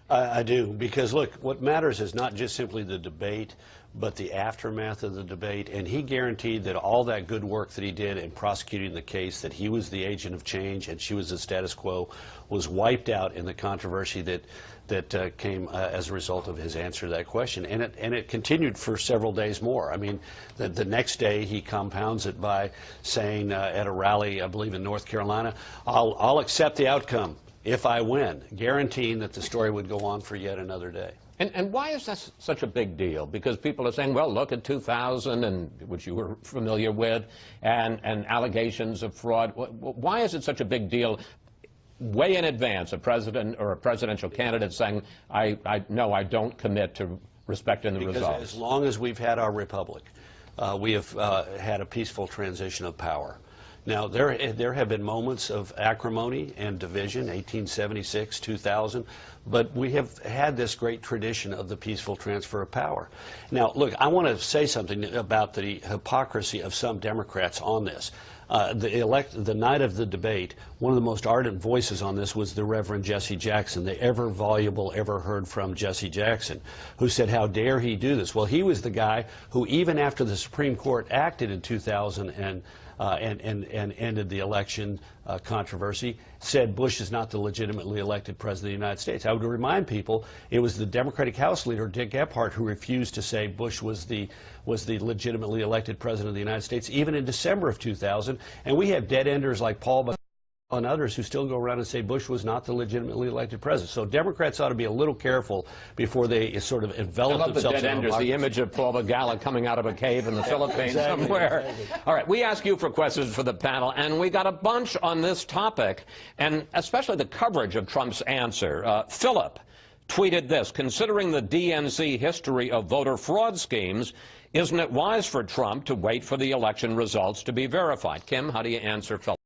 I do, because look, what matters is not just simply the debate, but the aftermath of the debate. And he guaranteed that all that good work that he did in prosecuting the case, that he was the agent of change and she was the status quo, was wiped out in the controversy that came as a result of his answer to that question. And it continued for several days more. I mean, the next day he compounds it by saying at a rally, I believe in North Carolina, I'll accept the outcome if I win, guaranteeing that the story would go on for yet another day. And why is that such a big deal? Because people are saying, well, look at 2000, and which you were familiar with, and allegations of fraud. Why is it such a big deal way in advance, a president or a presidential candidate saying, no, I don't commit to respecting the results? Because as long as we've had our republic, we have had a peaceful transition of power. Now, there have been moments of acrimony and division, 1876, 2000, but we have had this great tradition of the peaceful transfer of power. Now, look, I want to say something about the hypocrisy of some Democrats on this. The night of the debate, one of the most ardent voices on this was the Reverend Jesse Jackson, the ever voluble, ever heard from Jesse Jackson, who said, how dare he do this? Well, he was the guy who, even after the Supreme Court acted in 2000 and ended the election controversy, said Bush is not the legitimately elected president of the United States. I would remind people it was the Democratic House leader, Dick Gephardt, who refused to say Bush was the legitimately elected president of the United States, even in December of 2000. And we have dead-enders like Paul and others who still go around and say Bush was not the legitimately elected president. So Democrats ought to be a little careful before they sort of envelop themselves in the image of Paul Begala coming out of a cave in the Philippines somewhere. Exactly. All right, we ask you for questions for the panel, and we got a bunch on this topic, and especially the coverage of Trump's answer. Philip tweeted this: considering the DNC history of voter fraud schemes, isn't it wise for Trump to wait for the election results to be verified? Kim, how do you answer Philip?